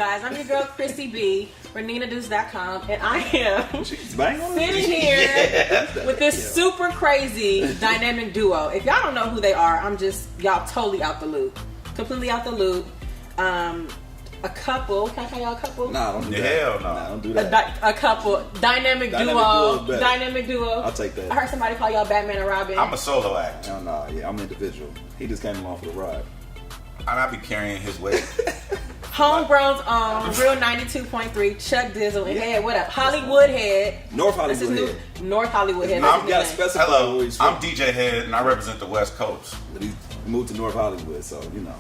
guys? I'm your girl, Chrissy B, for NinaDeuce.com, and I am sitting here with this super crazy dynamic duo. If y'all don't know who they are, y'all totally out the loop. Completely out the loop. A couple. Can I call y'all a couple? Nah, don't do that. Hell no. Nah, don't do that. A couple. Dynamic duo. Dynamic duo. I'll take that. I heard somebody call y'all Batman and Robin. I'm a solo act. Hell no. Yeah, I'm individual. He just came along for the ride. I be carrying his weight. HomeGrown's Real 92.3, Chuck Dizzle and Head. What up? Hollywood Head. North Hollywood Head. North Hollywood Head. You gotta specify. Hello, I'm DJ Head and I represent the West Coast. But he moved to North Hollywood, so you know.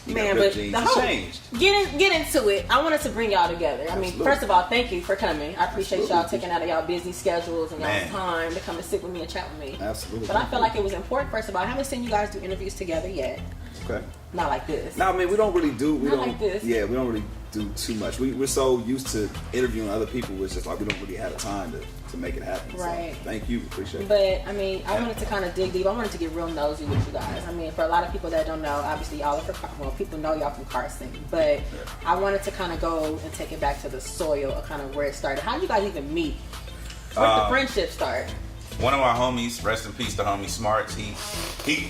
Man, but the whole changed. Get into it. I wanted to bring y'all together. I mean, Absolutely. First of all, thank you for coming. I appreciate y'all taking out of y'all busy schedules and y'all's time to come and sit with me and chat with me. Absolutely. But I felt like it was important. First of all, I haven't seen you guys do interviews together yet. Okay. Not like this. No, I mean we don't really do. Like this. Yeah, we don't really do too much. We're so used to interviewing other people. It's just like we don't really have the time to make it happen. Right. So, thank you. Appreciate it. But I mean, I wanted to kind of dig deep. I wanted to get real nosy with you guys. I mean, for a lot of people that don't know, obviously y'all are from people know y'all from Carson. But I wanted to kind of go and take it back to the soil of kind of where it started. How did you guys even meet? Where did the friendship start? One of my homies, rest in peace to homie Smarts.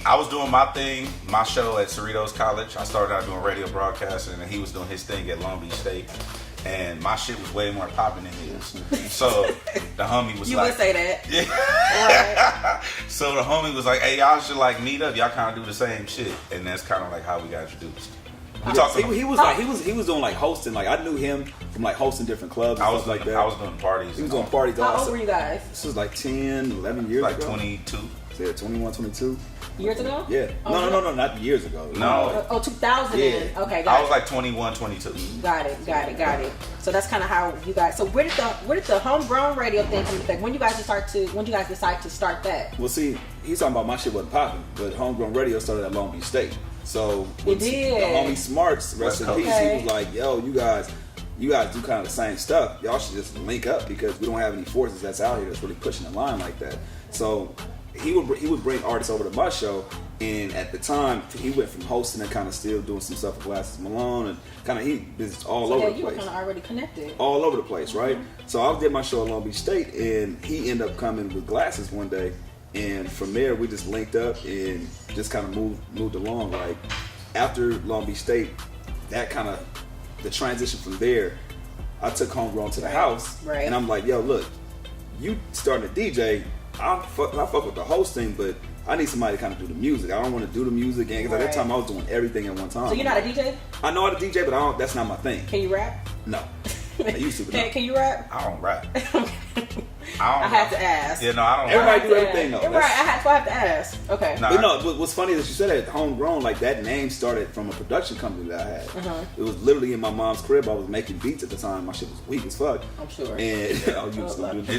I was doing my thing, my show at Cerritos College. I started out doing radio broadcasting, and he was doing his thing at Long Beach State. And my shit was way more popping than his. So the homie was you like, would say that. Yeah. Right. So the homie was like, hey, y'all should like meet up. Y'all kind of do the same shit. And that's kind of like how we got introduced. He was doing like hosting. Like I knew him from like hosting different clubs. And I was stuff like that. I was doing parties. He was doing parties. How old were you guys? This was like 10, 11 years like ago. 22. Yeah, 21, 22. Years ago? Yeah. No, not years ago. No. 2000. Yeah. Okay, got it. I was like 21, 22. Got it. So that's kind of how you guys. So where did the homegrown radio thing come into effect? When you guys decide to start that? Well, see, he's talking about my shit wasn't popping, but homegrown radio started at Long Beach State. So It did. The homie Smarts, rest in peace, Okay. he was like, "Yo, you guys do kind of the same stuff. Y'all should just link up because we don't have any forces that's out here that's really pushing the line like that." So he would bring artists over to my show, and at the time he went from hosting and kind of still doing some stuff with Glasses Malone and kind of he was all over the place. You were kind of already connected. All over the place, right? So I did my show at Long Beach State, and he ended up coming with Glasses one day, and from there we just linked up and just kind of moved along. Like after Long Beach State, that kind of the transition from there, I took Homegrown to the house, right. And I'm like, yo, look, you starting to DJ. I fuck with the hosting, but I need somebody to kind of do the music. I don't want to do the music again because at that time I was doing everything at one time. So you're not a DJ? I know how to DJ, but that's not my thing. Can you rap? No. I used to, but no. Can you rap? I don't rap. I had to ask. Yeah, no, I don't. Everybody do everything though. Right, I have to ask. Okay. Nah, But no, what's funny is that you said that Homegrown, like that name started from a production company that I had. It was literally in my mom's crib. I was making beats at the time. My shit was weak as fuck. I'm sure. And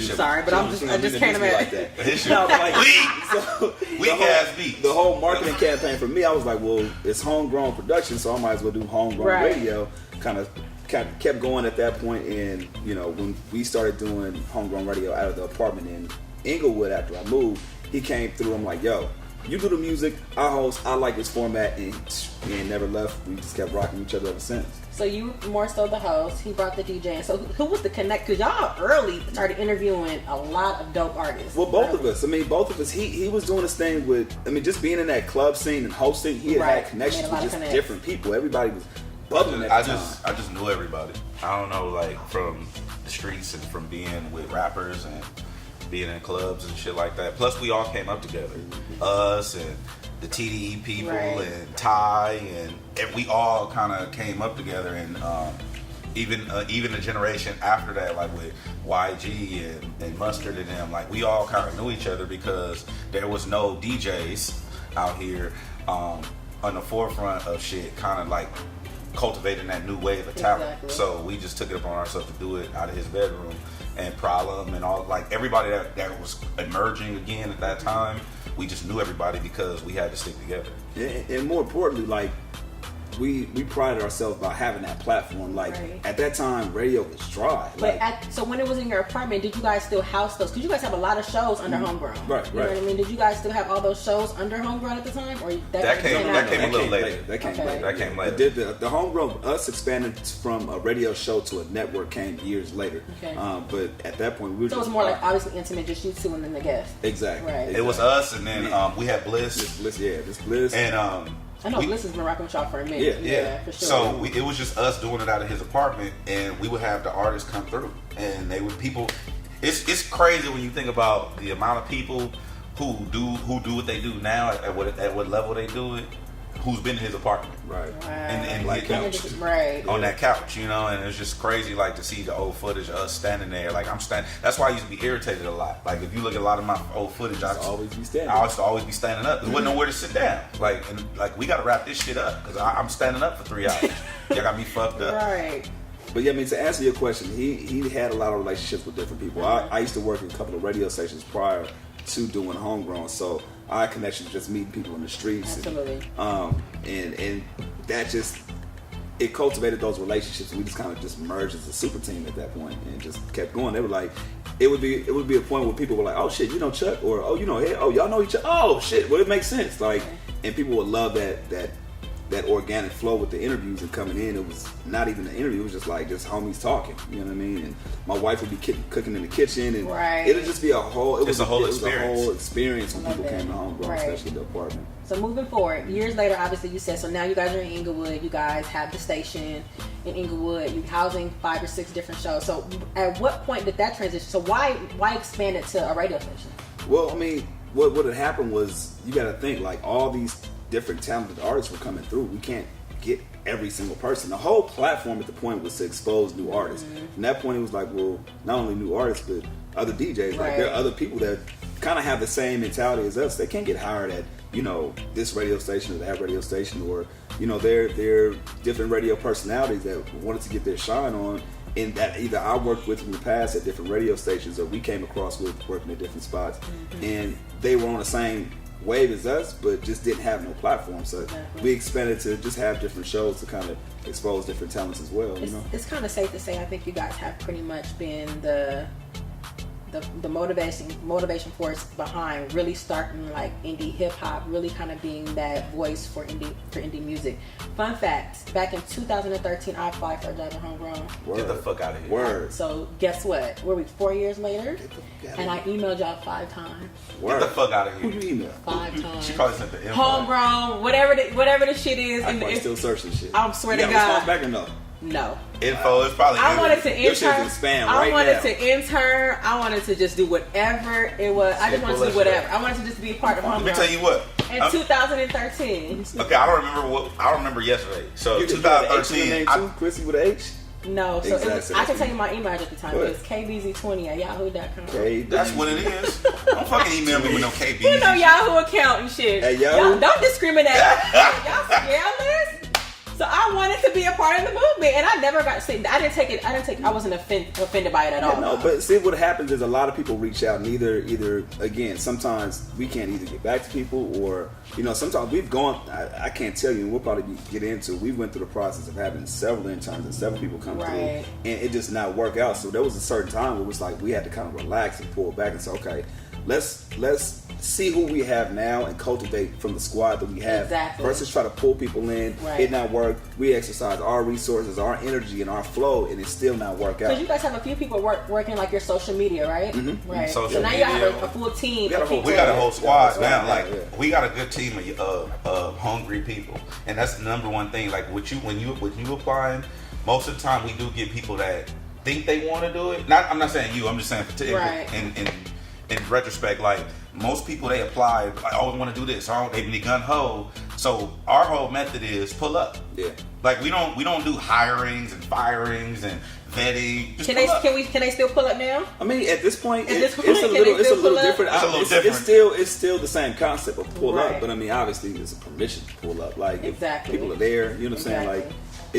sorry, but I just can't imagine. Like that. No, like, weak ass beats. The whole marketing campaign for me, I was like, well, it's Homegrown production, so I might as well do Homegrown radio. Kind of kept going at that point, and you know when we started doing Homegrown radio out of the apartment in Inglewood after I moved, he came through. I'm like, yo, you do the music, I host, I like this format, and never left. We just kept rocking each other ever since. So you more so the host, he brought the DJ, and so who was the connect? Because y'all early started interviewing a lot of dope artists. Well, both of us. I mean, both of us. He was doing his thing with. I mean, just being in that club scene and hosting, he had connections with just different people. Everybody was. I just knew everybody. I don't know, like from the streets and from being with rappers and being in clubs and shit like that. Plus, we all came up together, us and the TDE people and Ty, and we all kind of came up together. And even a generation after that, like with YG and Mustard and them, like we all kind of knew each other because there was no DJs out here on the forefront of shit, kind of like cultivating that new wave of talent. Exactly. So we just took it upon ourselves to do it out of his bedroom, and Problem and all, like everybody that was emerging again at that time, we just knew everybody because we had to stick together. And more importantly, like we prided ourselves by having that platform. Like at that time, radio was dry. But so when it was in your apartment, did you guys still house those? Because you guys have a lot of shows under HomeGrown. Right. You know what I mean? Did you guys still have all those shows under HomeGrown at the time, or that came a little later? That came later. The HomeGrown, us expanding from a radio show to a network came years later. Okay. But at that point, we were so it was more like obviously intimate, just you two and then the guest. Exactly. Right. It was us, and then we had Bliss. Bliss. And I know Bliss has been rocking with y'all for a minute. Yeah, for sure. So it was just us doing it out of his apartment, and we would have the artists come through, and they would people. It's crazy when you think about the amount of people who do what they do now at what level they do it. Who's been in his apartment, right? And like couch, right? On that couch, you know, and it's just crazy, like to see the old footage of us standing there. Like I'm standing. That's why I used to be irritated a lot. Like if you look at a lot of my old footage, I used to always be standing up. There wasn't nowhere to sit down. Like we got to wrap this shit up because I'm standing up for 3 hours. Y'all got me fucked up. Right. But yeah, I mean, to answer your question, he had a lot of relationships with different people. I used to work in a couple of radio stations prior to doing HomeGrown, so I had connections just meeting people in the streets. Absolutely. And that just it cultivated those relationships. We just kind of just merged as a super team at that point and just kept going. They were like, it would be a point where people were like, oh shit, you know Chuck, or oh you know, hey, oh y'all know each other. Oh shit, well it makes sense. Like, and people would love that organic flow with the interviews and coming in. It was not even an interview. It was just like just homies talking. You know what I mean? And my wife would be cooking in the kitchen, and it'd just be a whole. It was a whole experience when people came to HomeGrown, especially the apartment. So moving forward, years later, obviously you said so. Now you guys are in Inglewood. You guys have the station in Inglewood. You're housing 5 or 6 different shows. So at what point did that transition? So why expand it to a radio station? Well, I mean, what had happened was you got to think like all these different talented artists were coming through. We can't get every single person. The whole platform at the point was to expose new artists. From that point, it was like, well, not only new artists, but other DJs. Like there are other people that kind of have the same mentality as us. They can't get hired at, you know, this radio station or that radio station, or, you know, they're different radio personalities that wanted to get their shine on. And that either I worked with in the past at different radio stations, or we came across with working at different spots, and they were on the same wave as us, but just didn't have no platform. So we expanded to just have different shows to kind of expose different talents as well. It's kind of safe to say I think you guys have pretty much been the motivation force behind really starting like indie hip hop, really kind of being that voice for indie music. Fun fact: back in 2013, I applied for a job at HomeGrown. Get the fuck out of here. Word. So guess what? We're 4 years later, and I emailed y'all 5 times. Get the fuck out of here. Who you email? 5 times. She probably sent the info. HomeGrown, whatever the shit is. I probably still searching shit. I swear to God. Response back or no? No. Info is probably. I wanted to intern. I wanted to just do whatever it was. I just wanted to do whatever. I wanted to just be a part of HomeGrown. Let me tell you what. In 2013. Okay, I don't remember yesterday. So 2013. Chrissy with an H. No, so exactly. I can tell you my email address at the time. It was kbz20@yahoo.com. That's what it is. Don't fucking email me with no KBZ. You know Yahoo account and shit. Hey, Yahoo. Don't discriminate. Y'all scandalous. So I wanted to be a part of the movement, and I never got sick. I wasn't offended by it at all. No, but see, what happens is a lot of people reach out, and either again, sometimes we can't either get back to people, or sometimes we've gone. I can't tell you, and we'll probably get into. We went through the process of having several interns and several people come through, and it just not work out. So there was a certain time where it was like we had to kind of relax and pull back and say, okay, let's see who we have now and cultivate from the squad that we have versus try to pull people in. It not work. We exercise our resources, our energy, and our flow, and it still not work out. Because you guys have a few people working like your social media, right? Mm-hmm. Right. Social so now media. You have a full team. We got a whole squad now. Like we got a good team of hungry people, and that's the number one thing. Like when you applying, most of the time we do get people that think they want to do it. I'm not saying you. I'm just saying in retrospect, like most people they apply, like, oh, we want to do this, or they be gun ho. So our whole method is pull up. Yeah. Like we don't do hirings and firings and vetting. Just can they still pull up now? I mean, at this point, it's a little little different. It's still the same concept of pull up, but I mean, obviously, there's a permission to pull up. Like if people are there, you know what I'm saying? Like.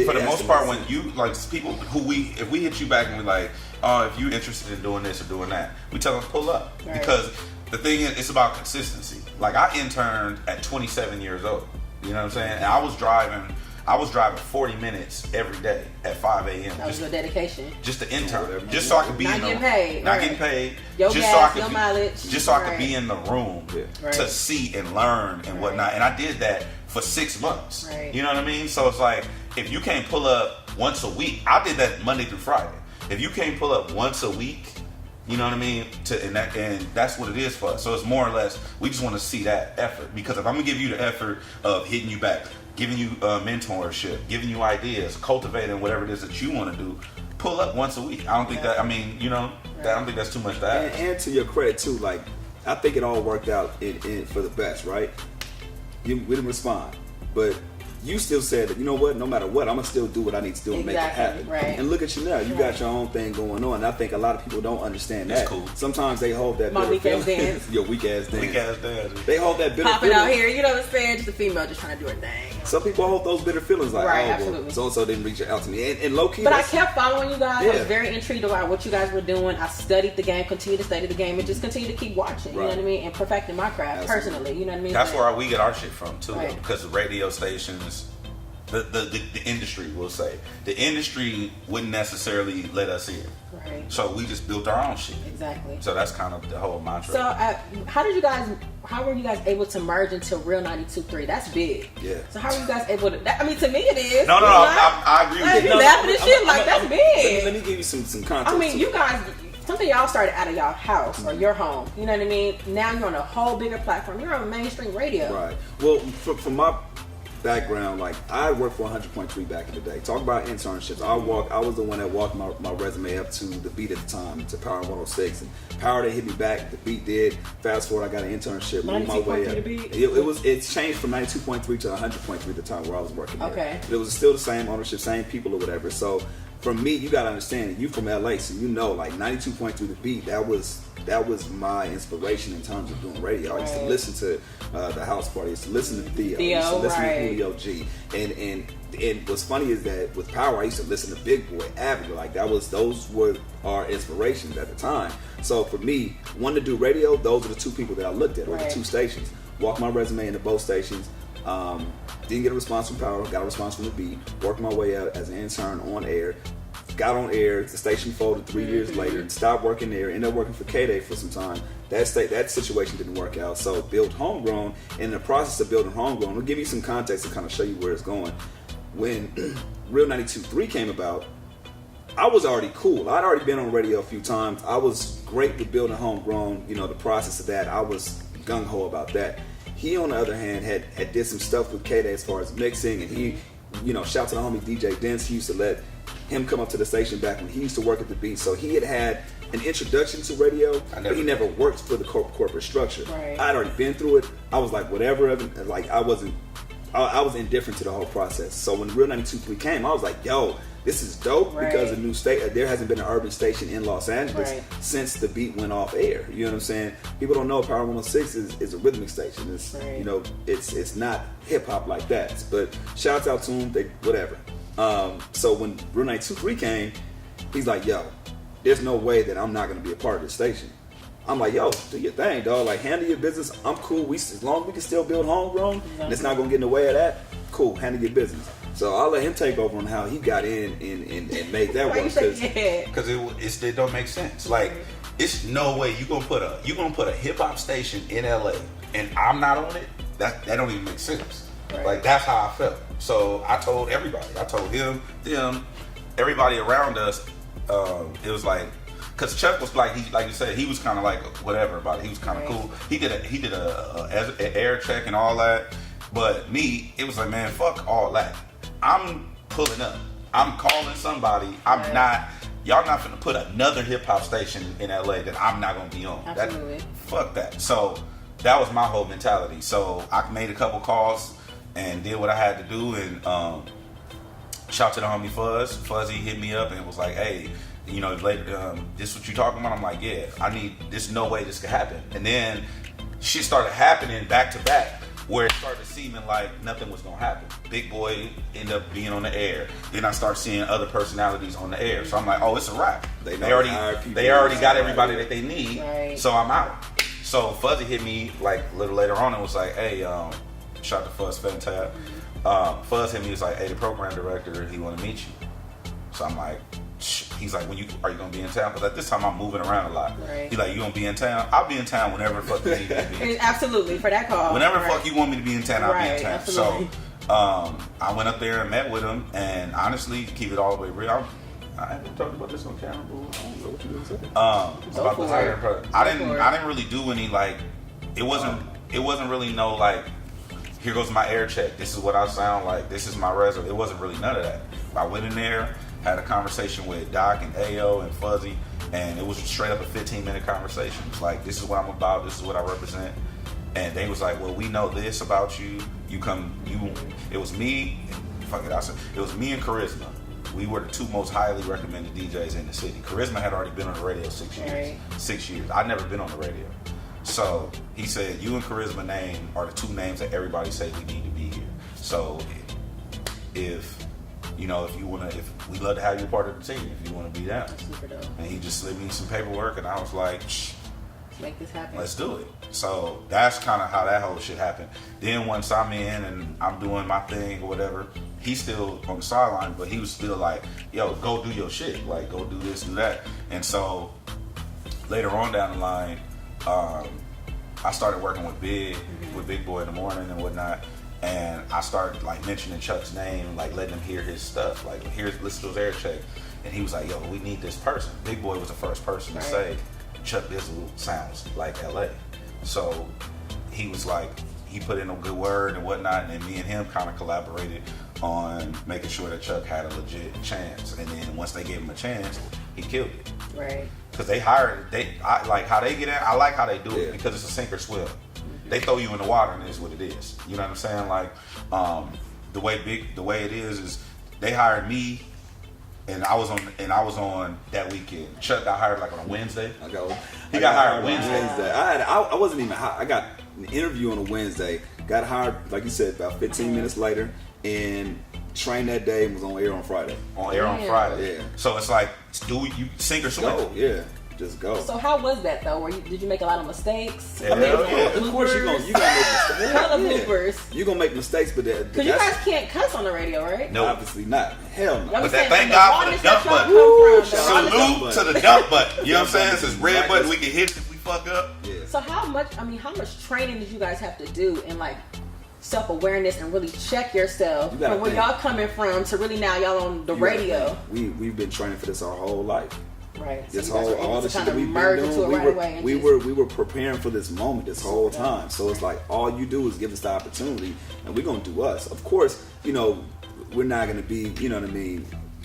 For the most part, when you like people if we hit you back and we're like, oh, if you're interested in doing this or doing that, we tell them to pull up because the thing is, it's about consistency. Like I interned at 27 years old. You know what I'm saying? And I was driving I was driving 40 minutes every day at 5 a.m. That was your dedication. Just to intern, just so I could be not getting paid, not getting paid, your just gas, so I could your be, mileage, just so I could be in the room right. to see and learn and whatnot. And I did that for 6 months. Right. You know what I mean? So it's like if you can't pull up once a week, I did that Monday through Friday. If you can't pull up once a week, you know what I mean? And that's what it is for us. So it's more or less, we just want to see that effort. Because if I'm going to give you the effort of hitting you back, giving you mentorship, giving you ideas, cultivating whatever it is that you want to do, pull up once a week. I don't think that, I mean, you know, I don't think that's too much to ask. And to your credit, too, like, I think it all worked out in for the best, right? We didn't respond. But you still said that, you know what, no matter what, I'm going to still do what I need to do and make it happen. Right. And look at you now. You got your own thing going on. And I think a lot of people don't understand that. It's cool. Sometimes they hold that my weak-ass dance. Your weak-ass dance. Weak-ass dance. They hold that bitter Popping feeling. out here, you know what I'm saying? Just a female just trying to do her thing. Some people hold those bitter feelings like, right, oh, absolutely. well, so-and-so didn't reach out to me. And low-key, but I kept following you guys. Yeah. I was very intrigued about what you guys were doing. I studied the game, continued to study the game, and just continued to keep watching, you know what I mean? And perfecting my craft personally, you know what I mean? That's where we get our shit from, too. Right. Because the radio stations, the industry, we'll say. The industry wouldn't necessarily let us in. Right. So we just built our own shit. Exactly. So that's kind of the whole mantra. So how were you guys able to merge into Real 92.3? That's big. Yeah. So how were you guys able to, I mean, to me it is. No, I agree with you. You laughing and shit, like that's big. Let me give you some context. I mean, you guys, something y'all started out of y'all house or your home. You know what I mean? Now you're on a whole bigger platform. You're on mainstream radio. Right. Well, from my background, like I worked for 100.3 back in the day. Talk about internships. I was the one that walked my resume up to the beat at the time, to Power 106, and Power they hit me back. The beat did. Fast forward, I got an internship. Moved my way up. It changed from 92.3 to 100.3 at the time where I was working. Okay. But it was still the same ownership, same people or whatever. So for me, you gotta understand, you from LA, so you know, like 92.3 the beat, that was my inspiration in terms of doing radio. I used to listen to the House Party. I used to listen to Theo. I used to listen to Julio G. And what's funny is that with Power, I used to listen to Big Boy, Avenue. Like those were our inspirations at the time. So for me, wanting to do radio, those are the two people that I looked at, or the two stations. Walked my resume into both stations. Didn't get a response from Power, got a response from the beat. Worked my way out as an intern on air. Got on air, the station folded 3 years later, and stopped working there. Ended up working for K-Day for some time. That situation didn't work out, so built HomeGrown. In the process of building HomeGrown, I'll give you some context to kind of show you where it's going. When Real 92.3 came about, I was already cool. I'd already been on radio a few times. I was great with building HomeGrown. You know, the process of that, I was gung-ho about that. He, on the other hand, had did some stuff with K-Day as far as mixing, and he, you know, shout to the homie DJ Deuce. He used to let him come up to the station back when he used to work at the beat. So he had an introduction to radio, but he never worked for the corporate structure. Right. I'd already been through it. I was like, whatever, like I was indifferent to the whole process. So when Real 92.3 came, I was like, yo, this is dope, because a new state, there hasn't been an urban station in Los Angeles since the beat went off air. You know what I'm saying? People don't know Power 106 is a rhythmic station. It's you know, it's not hip hop like that. But shouts out to them, whatever. So when Real 92.3 came, he's like, yo, there's no way that I'm not gonna be a part of this station. I'm like, yo, do your thing, dog. Like, handle your business. I'm cool. As long as we can still build HomeGrown, and it's not gonna get in the way of that, cool, handle your business. So I'll let him take over on how he got in and make that work. Because it don't make sense. Like, it's no way you gonna put a hip hop station in LA and I'm not on it. That don't even make sense. Right. Like, that's how I felt. So I told everybody. I told him, them, everybody around us. It was like, because Chuck was like you said, he was kind of like whatever about it. He was kind of cool. He did a air check and all that. But me, it was like, man, fuck all that. I'm pulling up. I'm calling somebody. I'm not. Y'all not finna put another hip hop station in LA that I'm not gonna be on. Absolutely. Fuck that. So that was my whole mentality. So I made a couple calls and did what I had to do. And shout to the homie Fuzz. Fuzzy hit me up and was like, hey, you know, later, this what you talking about? I'm like, yeah, there's no way this could happen. And then shit started happening back to back, where it started seeming like nothing was gonna happen. Big Boy ended up being on the air. Then I start seeing other personalities on the air. So I'm like, oh, it's a wrap. They already got everybody that they need. Right. So I'm out. So Fuzzy hit me like a little later on and was like, hey, shout out to Fuzz Fantab. Fuzz hit me. He was like, "Hey, the program director, he want to meet you." So I'm like, he's like, are you gonna be in town? Because at this time I'm moving around a lot. Right. He's like, you gonna be in town? I'll be in town whenever the fuck you need me to be. Absolutely, for that call. Whenever the fuck you want me to be in town, I'll be in town. Absolutely. So I went up there and met with him, and honestly, to keep it all the way real, I haven't talked about this on camera, but I don't know what you gonna say. About the hiring process. I didn't really do any like. It wasn't really no like. Here goes my air check. This is what I sound like. This is my resume. It wasn't really none of that. I went in there, had a conversation with Doc and Ayo and Fuzzy, and it was straight up a 15-minute conversation. It's like, this is what I'm about. This is what I represent. And they was like, well, we know this about you. It was me. Fuck it, it was me and Charisma. We were the 2 most highly recommended DJs in the city. Charisma had already been on the radio 6 years. Right. 6 years. I'd never been on the radio. So he said, you and Charisma name are the 2 names that everybody say we need to be here. So if we'd love to have you part of the team if you want to be down. Super dope. And he just slid me some paperwork, and I was like, Let's make this happen. let's do it. So that's kind of how that whole shit happened. Then once I'm in and I'm doing my thing or whatever, he's still on the sideline, but he was still like, yo, go do your shit. Like, go do this, do that. And so later on down the line, I started working with Big Boy in the morning and whatnot. And I started like mentioning Chuck's name, like letting him hear his stuff, like listen to his air check. And he was like, yo, we need this person. Big Boy was the first person to say, Chuck Dizzle sounds like LA. So he was like, he put in a good word and whatnot, and then me and him kind of collaborated on making sure that Chuck had a legit chance. And then once they gave him a chance, he killed it. Right. Because I like how they get in. I like how they do it because it's a sink or swim. They throw you in the water and it is what it is. You know what I'm saying? Like the way it is they hired me, and I was on that weekend. Chuck got hired like on a Wednesday. He got hired Wednesday. I wasn't even hired. I got an interview on a Wednesday. Got hired, like you said, about 15 minutes later, and trained that day and was on air on Friday. On Friday. Yeah. So it's like, do you sink or swim? Go, yeah. Just go. So how was that though? Did you make a lot of mistakes? Yeah, of course you're gonna make mistakes. Hella bloopers. You're gonna make mistakes, but because you guys can't cuss on the radio, right? No, obviously not. Hell no. But thank God for the dump button. Salute to the dump button. You know what I'm saying? This is red button. We can hit if we fuck up. Yeah. So how much training did you guys have to do in like self-awareness and really check yourself from where y'all coming from to really now y'all on the radio? We've been training for this our whole life. Right. This so all the shit that we've been doing, we were preparing for this moment this whole time. So it's like all you do is give us the opportunity, and we're gonna do us. Of course, we're not gonna be,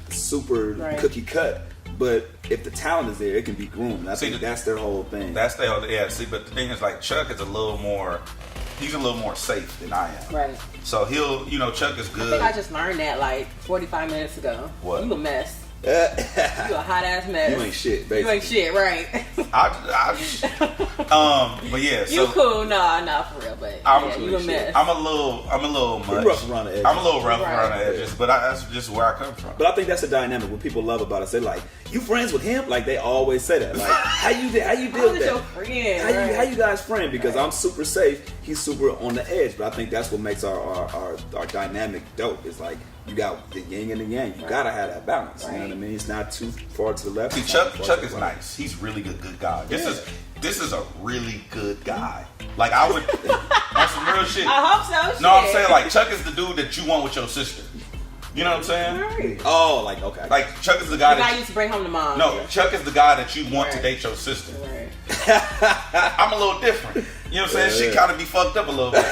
super cookie cut. But if the talent is there, it can be groomed. I think that's their whole thing. That's their whole but the thing is, like, Chuck is a little more safe than I am. Right. So he'll, Chuck is good. I think I just learned that like 45 minutes ago. What? You a mess. You a hot ass mess. You ain't shit, basically. You ain't shit, right? But yeah, so you cool, nah, for real, but you a mess. I'm a little much. Rough around the edges. I'm a little rough around the edges, but that's just where I come from. But I think that's the dynamic. What people love about us, they're like, "You friends with him?" Like they always say that. Like, how you deal with that? Your friend, how you guys friend? Because I'm super safe. He's super on the edge. But I think that's what makes our dynamic dope. It's like, you got the yin and the yang. You gotta have that balance. You know what I mean? It's not too far to the left. See, Chuck is nice. He's really good guy. This is a really good guy. Like, I would on some real shit. I hope so. No, I'm saying, like, Chuck is the dude that you want with your sister. You know what I'm saying? Right. Oh, like, okay. Like, Chuck is the guy that used to bring home the mom. No, Chuck is the guy that you want to date your sister. Right. I'm a little different. You know what I'm saying? She kind of be fucked up a little bit.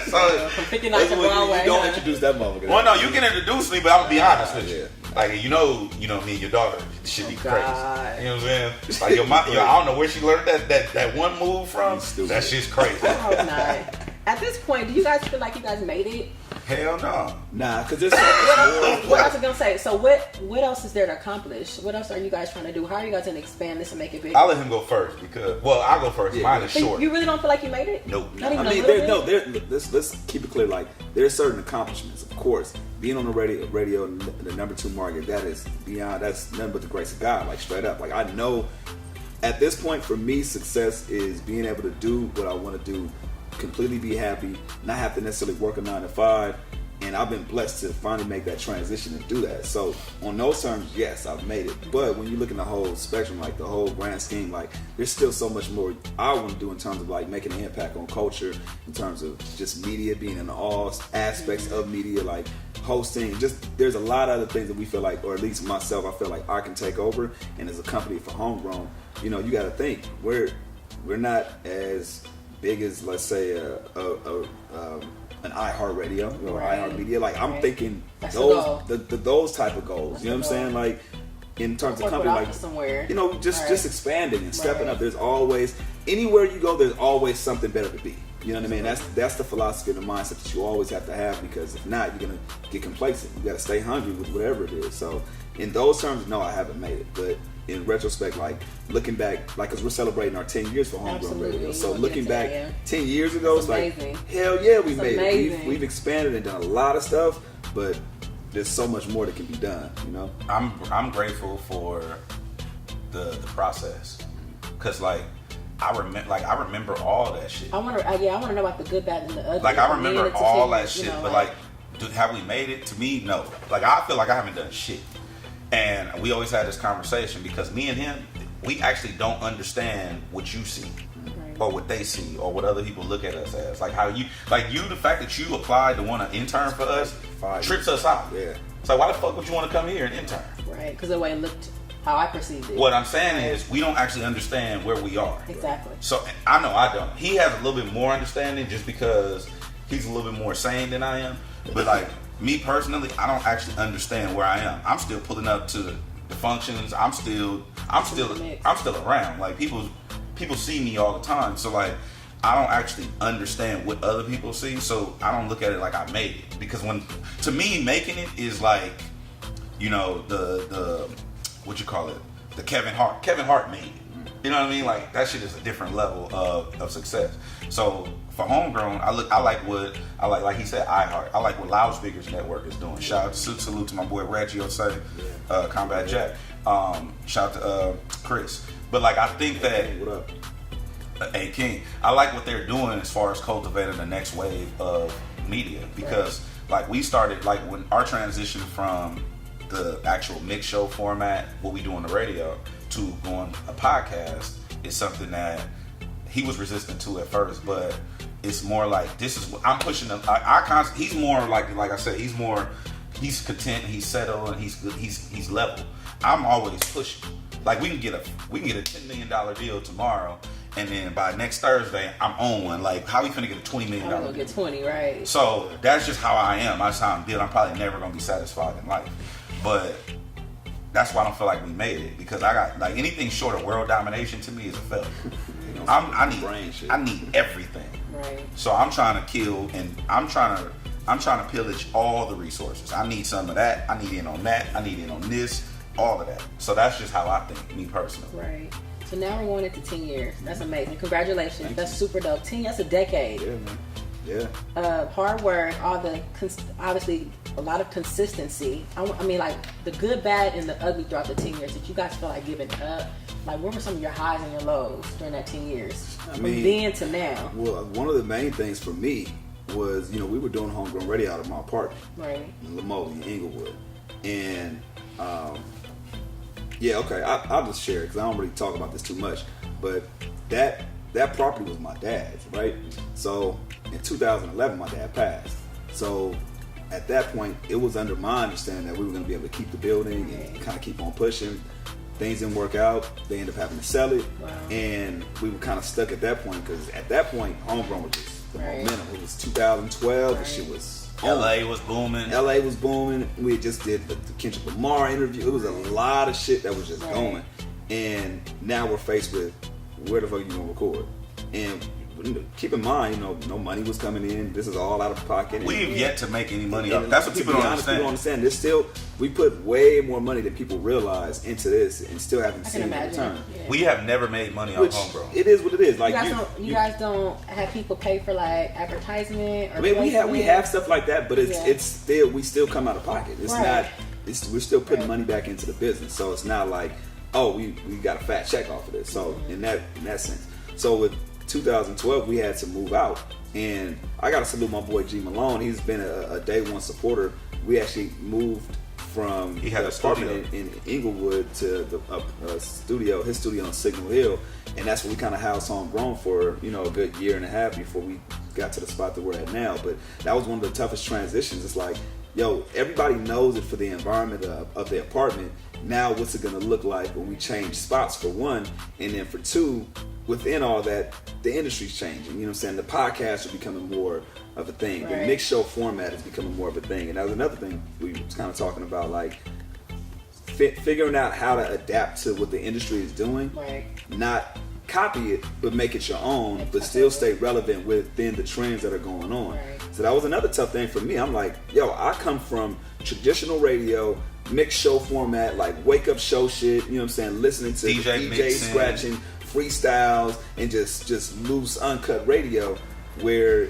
So, from 59 to Broadway. You don't introduce that motherfucker. Well, no, you can introduce me, but I'm gonna be honest with you. Like, me and your daughter should be crazy. God. You know what I'm saying? Like, your mom, I don't know where she learned that one move from. That shit's crazy. I hope not. At this point, do you guys feel like you guys made it? Hell no. Nah, because there's so much more. What else was I gonna say? So what else is there to accomplish? What else are you guys trying to do? How are you guys gonna expand this and make it bigger? I'll let him go first I'll go first. Mine is short. You really don't feel like you made it? Nope. Not even let's keep it clear. Like, there are certain accomplishments. Of course, being on the radio in the #2 market, that's nothing but the grace of God. Like, straight up. Like, I know at this point for me, success is being able to do what I want to do completely be happy, not have to necessarily work a 9 to 5. And I've been blessed to finally make that transition and do that. So on those terms, yes, I've made it. But when you look in the whole spectrum, like the whole grand scheme, like there's still so much more I want to do in terms of like making an impact on culture, in terms of just media, being in all aspects of media, like hosting. Just there's a lot of other things that we feel like, or at least myself, I feel like I can take over. And as a company for HomeGrown, you know, you got to think we're not as big as, let's say, an iHeartRadio or iHeartMedia. Like I'm thinking those type of goals. You know what I'm saying? Like in terms of company, like somewhere. You know, just expanding and stepping up. There's always anywhere you go, there's always something better to be. You know what I mean? That's the philosophy and the mindset that you always have to have, because if not, you're gonna get complacent. You gotta stay hungry with whatever it is. So in those terms, no, I haven't made it. But in retrospect, like looking back, like, because we're celebrating our 10 years for HomeGrown Radio. So looking back 10 years ago, it's like, hell yeah, we made it. We've expanded and done a lot of stuff, but there's so much more that can be done, you know? I'm grateful for the process, because like I remember all that shit. I want to know about the good, bad, and the ugly. Like I remember all that shit, but like, have we made it? To me, no. Like I feel like I haven't done shit. And we always had this conversation, because me and him, we actually don't understand what you see, or what they see, or what other people look at us as. Like the fact that you applied to want to intern for us trips us out. Yeah. It's like, why the fuck would you want to come here and intern? Right, because the way it looked, how I perceived it. What I'm saying is, we don't actually understand where we are. Exactly. So I know I don't. He has a little bit more understanding just because he's a little bit more sane than I am. But like, me personally, I don't actually understand where I am. I'm still pulling up to the functions. I'm still around. Like people see me all the time. So like, I don't actually understand what other people see. So I don't look at it like I made it, because to me, making it is like, you know, the what you call it, the Kevin Hart made it. You know what I mean? Like that shit is a different level of success. So for HomeGrown, I like he said, iHeart. I like what Loudspeakers Network is doing. Salute to my boy Reggie Osei, Combat Jack. Shout out to Chris. But like, I think that Hey King, I like what they're doing as far as cultivating the next wave of media, because like we started, like when our transition from the actual mix show format, what we do on the radio, to going a podcast is something that he was resistant to at first, but it's more like, this is what I'm pushing him. He's more like I said, he's content, he's settled, and he's good, he's level. I'm always pushing. Like we can get a $10 million deal tomorrow, and then by next Thursday I'm on one. Like, how we finna get a $20 million? I'm gonna get 20, right? So that's just how I am. That's how I'm built. I'm probably never gonna be satisfied in life, but that's why I don't feel like we made it, because I got, like, anything short of world domination to me is a failure. I need everything. Right. So I'm trying to kill, and I'm trying to pillage all the resources. I need some of that. I need in on that. I need in on this. All of that. So that's just how I think, me personally. Right. So now we're going into 10 years. That's amazing. Congratulations. That's super dope. 10, that's a decade. Yeah, man. Yeah. Hard work, obviously a lot of consistency. I mean, like the good, bad, and the ugly throughout the 10 years. Did you guys feel like giving up? Like, what were some of your highs and your lows during that 10 years? From then to now. Well, one of the main things for me was, you know, we were doing HomeGrown Radio out of my apartment. Right. In Lamoille, in Inglewood. And, yeah, okay, I'll just share it, because I don't really talk about this too much. But that property was my dad's, right? So in 2011, my dad passed. So at that point, it was under my understanding that we were going to be able to keep the building and kind of keep on pushing. Things didn't work out. They ended up having to sell it. Wow. And we were kind of stuck at that point, because at that point, HomeGrown was just the momentum. It was 2012. The shit was LA was booming. LA was booming. We just did the Kendrick Lamar interview. It was a lot of shit that was just going. And now we're faced with, where the fuck you gonna record? And keep in mind, you know, no money was coming in. This is all out of pocket. We've yet to make any money off. That's what people don't understand. People don't understand. There's still, we put way more money than people realize into this, and still haven't seen the return. Yeah. We have never made money on HomeGrown. It is what it is. Like you guys don't have people pay for like advertisement. Or I mean, we have stuff like that, but it's still, we still come out of pocket. It's not. We're still putting money back into the business, so it's not like, oh, we got a fat check off of this. So in that sense, so with 2012, we had to move out, And I got to salute my boy G Malone. He's been a day one supporter. We actually moved from the apartment in Inglewood to his studio on Signal Hill, and that's where we kind of housed HomeGrown for a good year and a half before we got to the spot that we're at now. But that was one of the toughest transitions. It's like, everybody knows it for the environment of the apartment. Now what's it going to look like when we change spots, for one, and then for two, within all that, the industry's changing. You know what I'm saying? The podcasts are becoming more of a thing. Right. The mixed show format is becoming more of a thing. And that was another thing we was kind of talking about, like figuring out how to adapt to what the industry is doing. Right. Not copy it, but make it your own, but still stay relevant within the trends that are going on. Right. So that was another tough thing for me. I'm like, I come from traditional radio, mixed show format, like wake up show shit, you know what I'm saying? Listening to DJ scratching, freestyles, and just loose, uncut radio, where,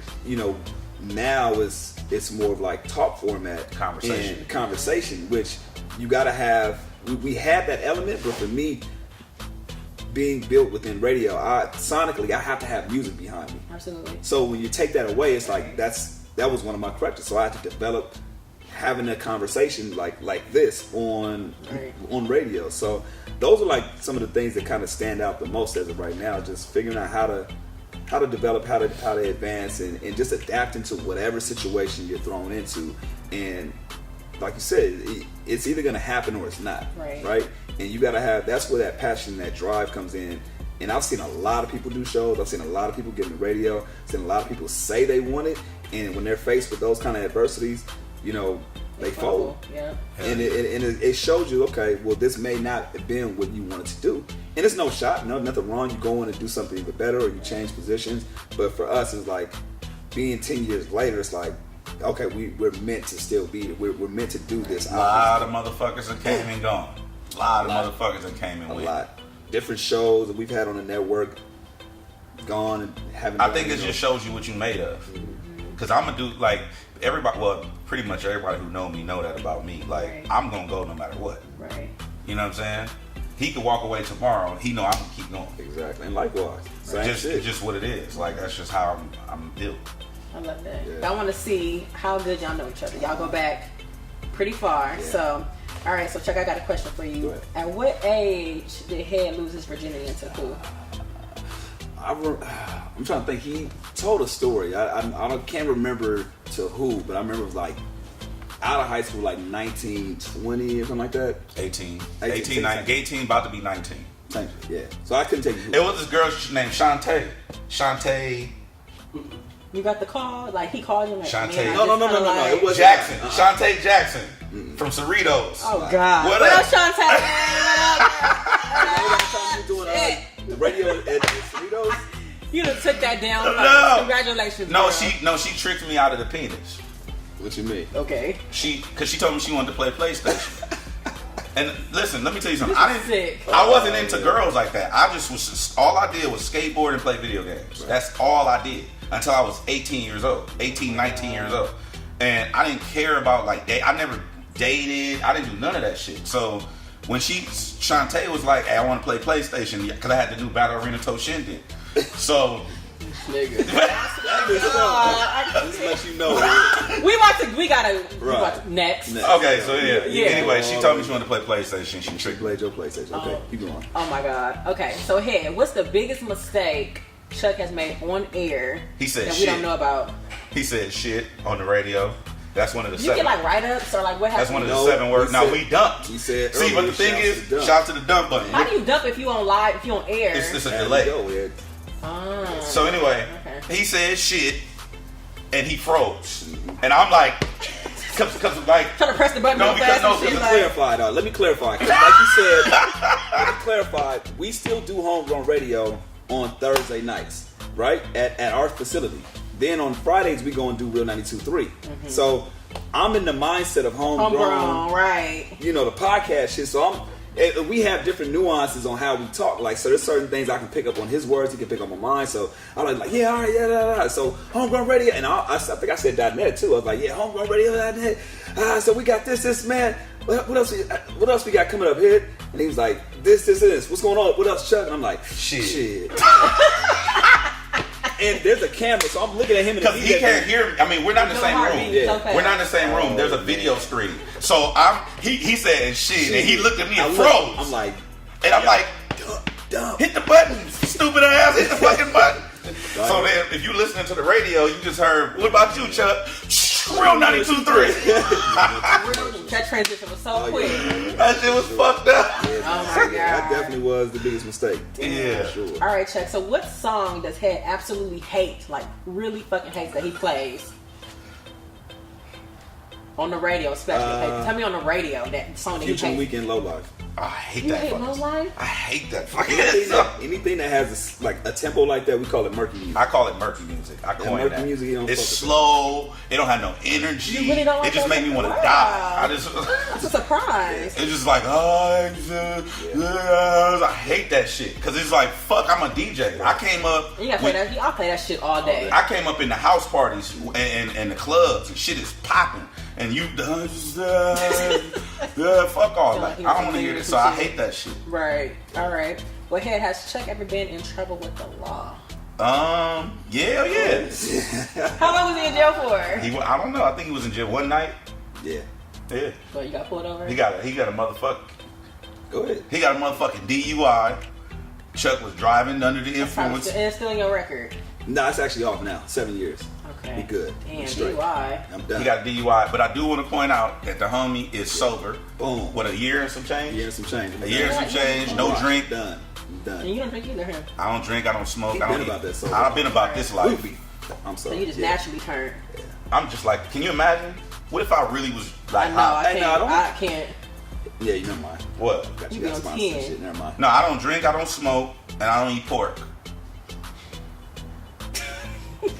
now it's more of like talk format. Conversation, which you gotta have. We had that element, but for me, being built within radio, sonically, I have to have music behind me. Absolutely. So when you take that away, it's like that was one of my crutches. So I had to develop having a conversation like this on radio. So those are like some of the things that kind of stand out the most as of right now. Just figuring out how to develop, how to advance, and just adapting to whatever situation you're thrown into. And like you said, it's either going to happen or it's not. Right? And you got to have, that's where that passion, that drive comes in. And I've seen a lot of people do shows. I've seen a lot of people get in the radio. I've seen a lot of people say they want it. And when they're faced with those kind of adversities, they fold. Yeah. And it shows you, okay, well, this may not have been what you wanted to do. And it's no shot, nothing wrong. You go in and do something even better, or you change positions. But for us, it's like being 10 years later, it's like, okay, we're meant to still be here. We're meant to do this. A lot of motherfuckers that came and gone. A lot of motherfuckers that came and went. A lot. Different shows that we've had on the network, gone and haven't. I think it just shows you what you made of. Because I'm going to do, like, everybody, well, pretty much everybody who know me know that about me. Like, I'm going to go no matter what. Right. You know what I'm saying? He could walk away tomorrow and he know I'm going to keep going. Exactly. And likewise. Just what it is. Like, that's just how I'm built. I love that. Yeah. I want to see how good y'all know each other. Y'all go back pretty far. Yeah. So, all right. So, Chuck, I got a question for you. At what age did Head lose his virginity and to who? I'm trying to think. He told a story. I can't remember to who, but I remember it was like out of high school, like 19, 20 or something like that. 18, about to be 19. Yeah. So I couldn't take you. It was this girl named Shantae. You got the call? Like he called you? Like, Shantae. No. It was Jackson. Shantae Jackson from Cerritos. Oh God. What up, Shantae? The radio at Cerritos. You done took that down. No. Congratulations. No, she tricked me out of the penis. What you mean? Okay. Because she told me she wanted to play PlayStation. And listen, let me tell you something. I wasn't into girls like that. All I did was skateboard and play video games. Right. That's all I did until I was 19 years old. And I didn't care about I never dated. I didn't do none of that shit. So when Shantae was like, hey, I want to play PlayStation, because I had to do Battle Arena Toshinden. So nigga. Just let you know. We gotta next. Okay, so yeah. Anyway, she told me she wanted to play PlayStation. She played your PlayStation. Okay, keep going. Oh my God. Okay, so Head, what's the biggest mistake Chuck has made on air that we don't know about? He said shit on the radio. That's one of the 7. You get like write-ups or like what happened? That's one of the 7 words. Now we dumped. He said. See, but the thing is, shout to the dump button. How do you dump if you on live? If you on air? It's a delay. So anyway, he said shit, and he froze, and I'm like, because like trying to press the button. Let me clarify. Like you said, let me clarify. We still do HomeGrown radio on Thursday nights, right? At our facility. Then on Fridays we go and do Real 92.3. So I'm in the mindset of HomeGrown, right? You know, the podcast shit. So we have different nuances on how we talk. Like, so there's certain things I can pick up on his words, he can pick up on mine. So I'm like, yeah, all right, yeah. So HomeGrown radio, and I think I said .net too. I was like, yeah, HomeGrown radio.net. So we got this, man. What else we got coming up here? And he was like, this. What's going on? What else, Chuck? And I'm like, shit. And there's a camera, so I'm looking at him. Because he can't hear me. I mean, we're not in the same room. Yeah. We're not in the same room. There's a video screen. So he said shit, and he looked at me and froze. I'm like, dumb. Hit the button, stupid ass. Hit the fucking button. So then, if you listening to the radio, you just heard, what about you, Chuck? Real 92.3. That transition was so quick. That shit was fucked up. Oh my God. That definitely was the biggest mistake. Yeah. For sure. All right, Chuck. So what song does Head absolutely hate, like really fucking hates that he plays? On the radio, especially. Tell me on the radio that song that he Future hates. Weekend Low Life. I hate You that hate fucking Low Life? I hate that fucking song. Anything that has like a tempo like that, we call it murky music. I call it murky music. I coined murky that. music, you don't It's fuck with slow. It don't have no energy. You really don't like it just that? make me want to Wow. die. That's a surprise. It's just like, I hate that shit. Because it's like, fuck, I'm a DJ. I came up. You gotta play that. I'll play that shit all day. I came up in the house parties and the clubs and shit is popping. And you, fuck all that. I don't want to hear this, so I hate that shit. Right. All right. Well, Head, has Chuck ever been in trouble with the law? Yeah. How long was he in jail for? I don't know. I think he was in jail one night. Yeah. Yeah. Well, you got pulled over? He got a motherfucker. Go ahead. He got a motherfucking DUI. Chuck was driving under the influence. And it's still in your record. No, it's actually off now. 7 years. Okay. Be good. Damn, Be straight. DUI. I'm done. He got a DUI, but I do want to point out that the homie is sober. Boom. What, a year and some change? A year and some change. A year and some change. No drink. Done. I'm done. And you don't drink either, huh? I don't drink. I don't smoke. He I don't been eat. about that sober. I've been about this life. Goofy. I'm So sorry. you just naturally turned. I'm just like, can you imagine? What if I really was like, I know, I Hey, can't. no, I can't. Yeah, you know mine. what? Got You you be got on sponsors and 10. shit. Never mind. No, I don't drink. I don't smoke, and I don't eat pork.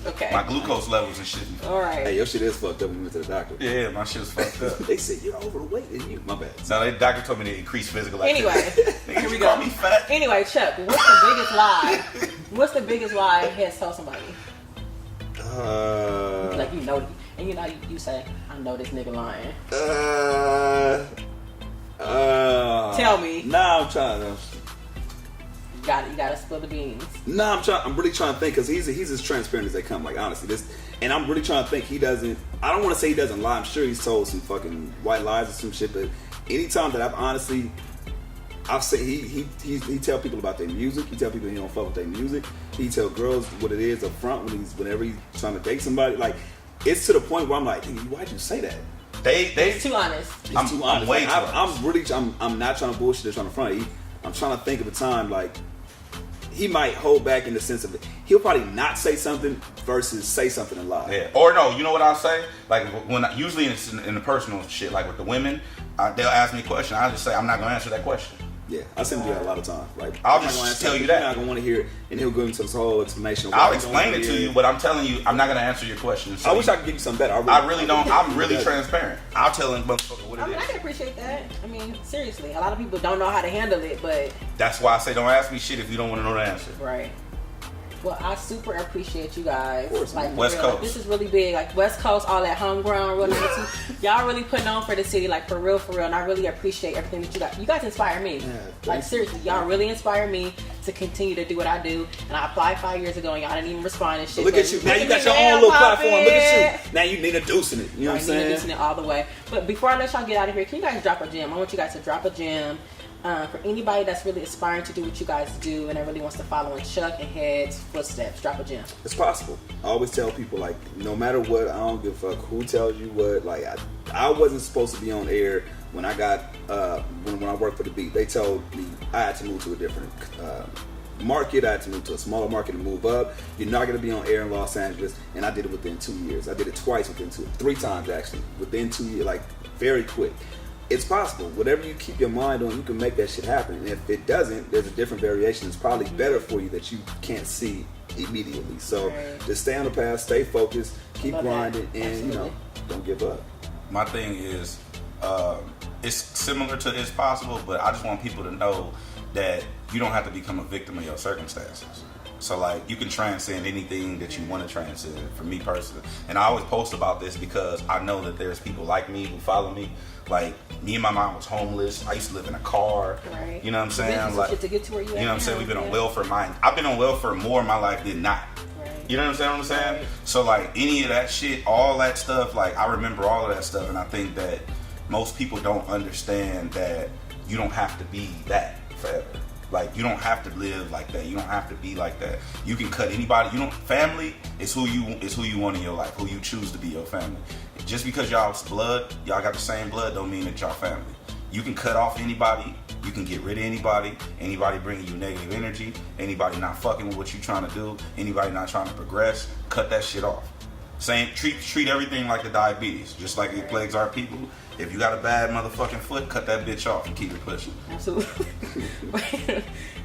Okay. My glucose levels and shit. All right. Hey, your shit is fucked up when we went to the doctor. Yeah, my shit's fucked up. They said you're overweight and you. My bad. No, the doctor told me to increase physical activity. Anyway, Nigga, here we you go. call me fat? Anyway, Chuck, what's the biggest lie? What's the biggest lie Head told somebody? Like you know, and you know you say, I know this nigga lying. Tell me. Nah, I'm trying to. You gotta spill the beans. Nah, I'm really trying to think because he's as transparent as they come. Like honestly, and I'm really trying to think. He doesn't. I don't want to say he doesn't lie. I'm sure he's told some fucking white lies or some shit. But anytime that I've said he tell people about their music. He tell people he don't fuck with their music. He tell girls what it is up front whenever he's trying to date somebody. Like it's to the point where I'm like, why'd you say that? They Too honest. It's too honest. way Like, too honest. I'm not trying to bullshit or trying to front. I'm trying to think of a time like he might hold back in the sense of it. He'll probably not say something versus say something and lie. Yeah. Or no, you know what I'll say? Like usually it's in the personal shit. Like with the women, they'll ask me a question. I'll just say I'm not gonna answer that question. Yeah, I send him that a lot of times. Like I'll I'm not just gonna answer tell it, you but that. You're not gonna want to hear it, and he'll go into this whole explanation. Of why I'll he don't explain wanna it to hear you, but I'm telling you, I'm not gonna answer your question. So I wish I could give you something better. I really don't. I'm really Yeah. transparent. I'll tell him motherfucker what I it mean, I is. can appreciate that. I mean, seriously, a lot of people don't know how to handle it, but That's why I say don't ask me shit if you don't want to know the answer. right. Well, I super appreciate you guys. Of course, like man. West for real, Coast. This is really big. Like West Coast, all that homegrown, real 92. Y'all really putting on for the city, like for real, and I really appreciate everything that you got. You guys inspire me. Yeah, Like seriously, y'all really inspire me to continue to do what I do. And I applied 5 years ago, and y'all didn't even respond and shit. Look but at you. Now you got making your me own damn little pop platform. Look at it. you. Now you need a deuce in it. You know what I'm Right, saying? Nina it all the way. But before I let y'all get out of here, can you guys drop a gem? I want you guys to drop a gem for anybody that's really aspiring to do what you guys do and that really wants to follow in Chuck and Head's footsteps. Drop a gem. It's possible. I always tell people, like, no matter what, I don't give a fuck who tells you what. Like, I wasn't supposed to be on air when I got, when I worked for The Beat. They told me I had to move to a different market. I had to move to a smaller market and move up. You're not going to be on air in Los Angeles. And I did it within 2 years. I did it twice three times actually, within 2 years, like, very quick. It's possible. Whatever you keep your mind on, you can make that shit happen. And if it doesn't, there's a different variation. It's probably better for you that you can't see immediately. So just stay on the path, stay focused, keep grinding, and don't give up. My thing is, it's similar to it's possible, but I just want people to know that you don't have to become a victim of your circumstances. So like you can transcend anything that you want to transcend. For me personally, and I always post about this because I know that there's people like me who follow me. Like me and my mom was homeless. I used to live in a car. Right. You know what I'm saying? Like to get to where you know what I'm saying? We've been on welfare. I've been on welfare more in my life than not. Right. You know what I'm saying? So like any of that shit, all that stuff, like I remember all of that stuff, and I think that most people don't understand that you don't have to be that forever. Like you don't have to live like that. You don't have to be like that. You can cut anybody. You don't. Family is who you want in your life. Who you choose to be your family. Just because y'all's blood, y'all got the same blood, don't mean that y'all family. You can cut off anybody. You can get rid of anybody. Anybody bringing you negative energy. Anybody not fucking with what you trying to do. Anybody not trying to progress. Cut that shit off. Treat everything like the diabetes, just like it plagues our people. If you got a bad motherfucking foot, cut that bitch off and keep it pushing. Absolutely.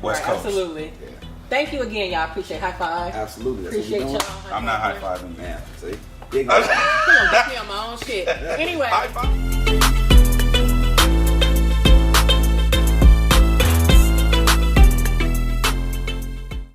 West Coast. Absolutely. Yeah. Thank you again, y'all. Appreciate high five. Absolutely. That's Appreciate y'all. I'm not high fiving you. Man, see? He gonna get me on my own shit. Anyway. High five.